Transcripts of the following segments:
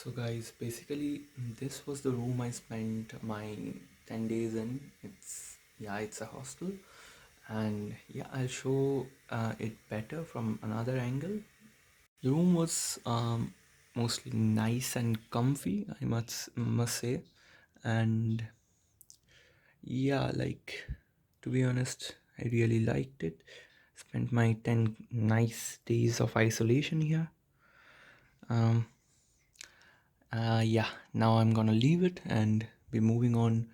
So guys, basically this was the room I spent my 10 days in. It's a hostel, and yeah, I'll show it better from another angle. The room was mostly nice and comfy, I must say. And yeah, like, to be honest, I really liked it. Spent my 10 nice days of isolation here. um yeah, now I'm gonna leave it and be moving on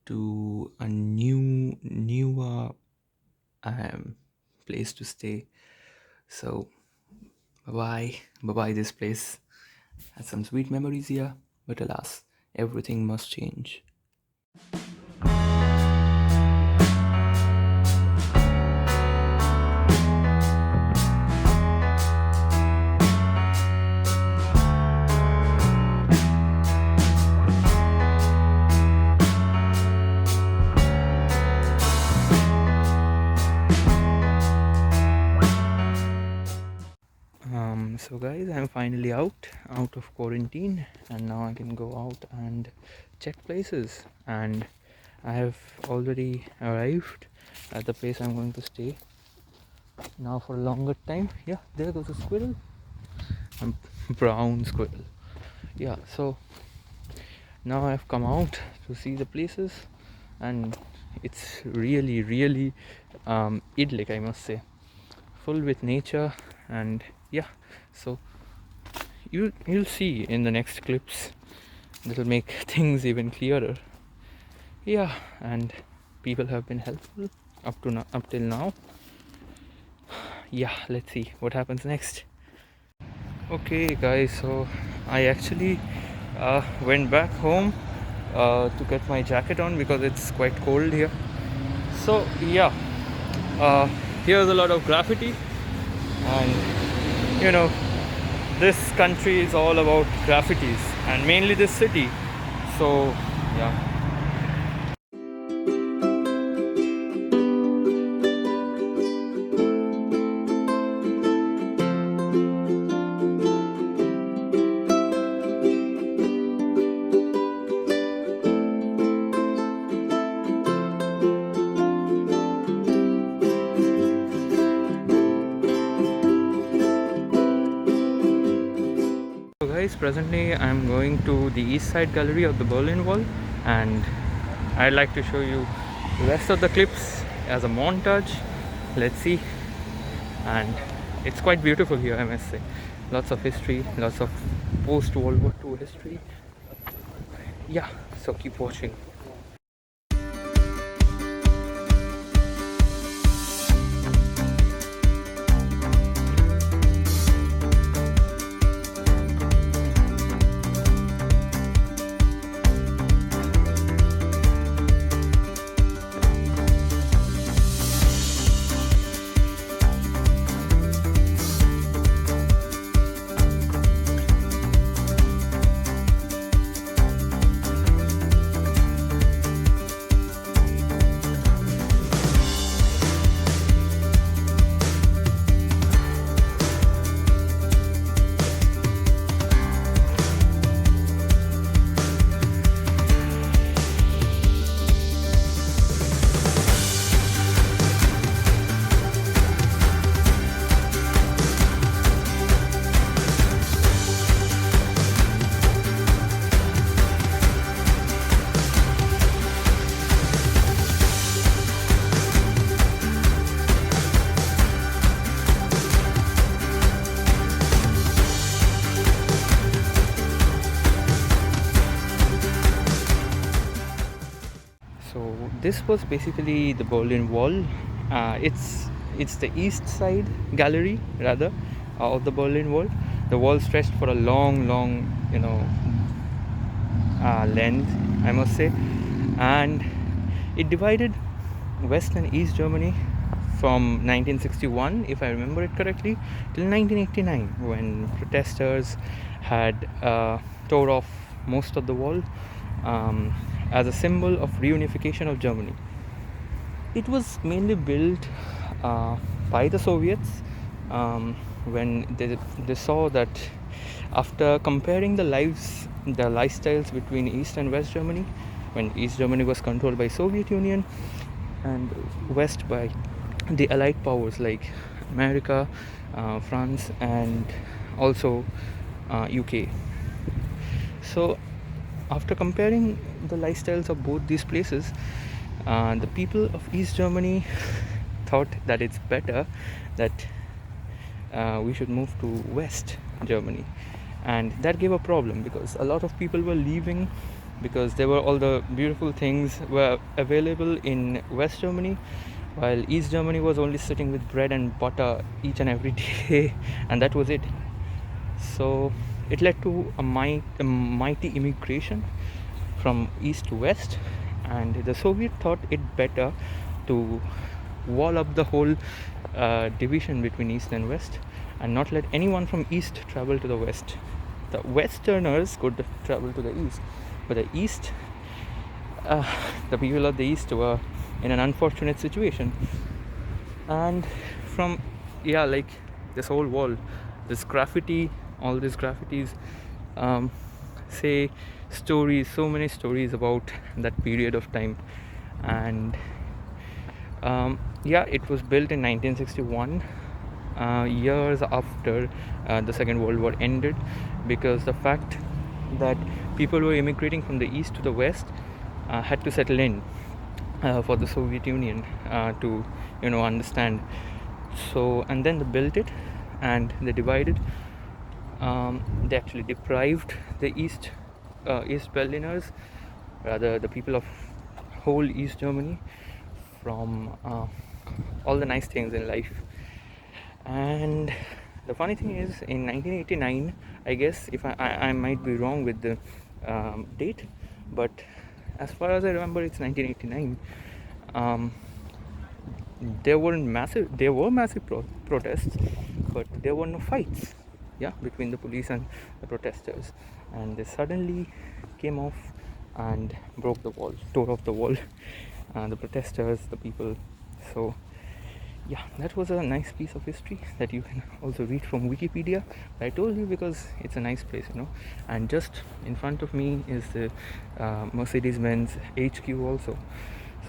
to a newer um, place to stay. So bye bye. This place had some sweet memories here, but alas, everything must change. So guys, I'm finally out of quarantine, and now I can go out and check places. And I have already arrived at the place I'm going to stay now for a longer time. Yeah, there goes a squirrel, a brown squirrel. Yeah, so now I've come out to see the places, and it's really idyllic, I must say, full with nature. And yeah, so you'll see in the next clips that'll make things even clearer. Yeah, and people have been helpful up till now. Yeah, let's see what happens next. Okay guys, so I actually went back home to get my jacket on because it's quite cold here. So yeah, uh, here's a lot of graffiti, and this country is all about graffitis, and mainly this city. So yeah. So guys, presently I'm going to the east side gallery of the Berlin Wall, and I'd like to show you the rest of the clips as a montage. Let's see. And it's quite beautiful here, I must say. Lots of history, lots of post World War II history. Yeah, so keep watching. So this was basically the Berlin Wall. It's the east side gallery rather of the Berlin Wall. The wall stretched for a long length, I must say, and it divided West and East Germany from 1961, if I remember it correctly, till 1989, when protesters had tore off most of the wall as a symbol of reunification of Germany. It was mainly built by the Soviets when they saw that After comparing the lifestyles between East and West Germany, when East Germany was controlled by Soviet Union and West by the Allied powers like America, France, and also UK. So after comparing the lifestyles of both these places, the people of East Germany thought that it's better that we should move to West Germany, and that gave a problem because a lot of people were leaving because there were all the beautiful things were available in West Germany, while East Germany was only sitting with bread and butter each and every day, and that was it. So it led to a mighty immigration from East to West, and the Soviet thought it better to wall up the whole division between East and West and not let anyone from East travel to the West. The Westerners could travel to the East, but the East, the people of the East were in an unfortunate situation. And from like this whole wall, this graffiti, all these graffitis say stories, so many stories about that period of time. And it was built in 1961, years after the Second World War ended, because the fact that people were immigrating from the East to the West had to settle in for the Soviet Union to understand. So, and then they built it and they divided. They actually deprived the East Berliners, rather the people of whole East Germany, from all the nice things in life. And the funny thing is, in 1989, I guess, if I might be wrong with the date, but as far as I remember, it's 1989. There were massive protests, but there were no fights, between the police and the protesters, and they suddenly came off and broke the wall, tore off the wall, the protesters, the people. So that was a nice piece of history that you can also read from Wikipedia. I told you because it's a nice place, and just in front of me is the Mercedes-Benz HQ also.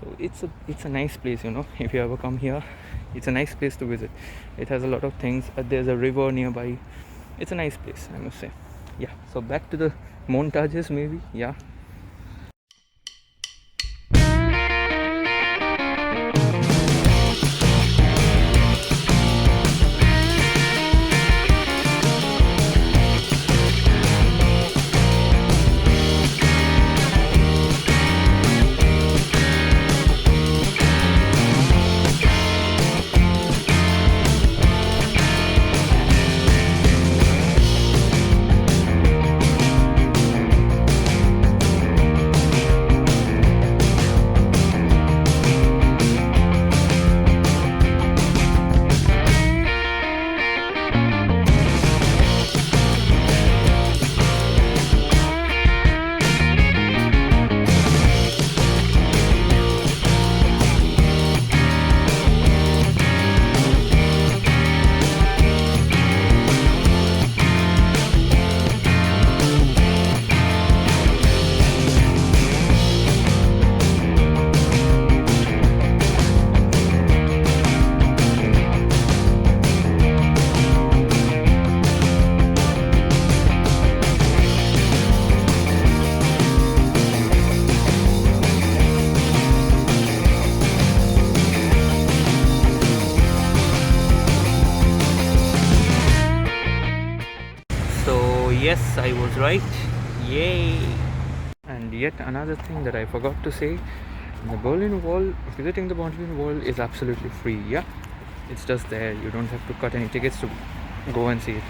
So it's a nice place, if you ever come here, it's a nice place to visit. It has a lot of things. There's a river nearby. It's a nice place, I must say. So back to the montages, maybe. Yes, I was right. Yay! And yet another thing that I forgot to say, the Berlin Wall, visiting the Berlin Wall is absolutely free. It's just there. You don't have to cut any tickets to go and see it.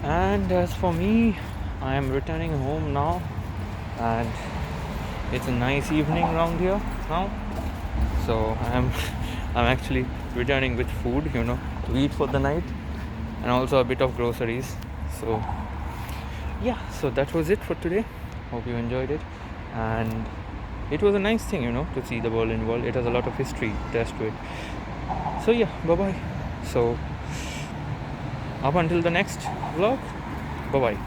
And as for me, I am returning home now, and it's a nice evening around here now. So I'm actually returning with food, to eat for the night, and also a bit of groceries. So so that was it for today. Hope you enjoyed it. and it was a nice thing, to see the Berlin Wall. It has a lot of history attached to it. So yeah, bye bye. So up until the next vlog, bye bye.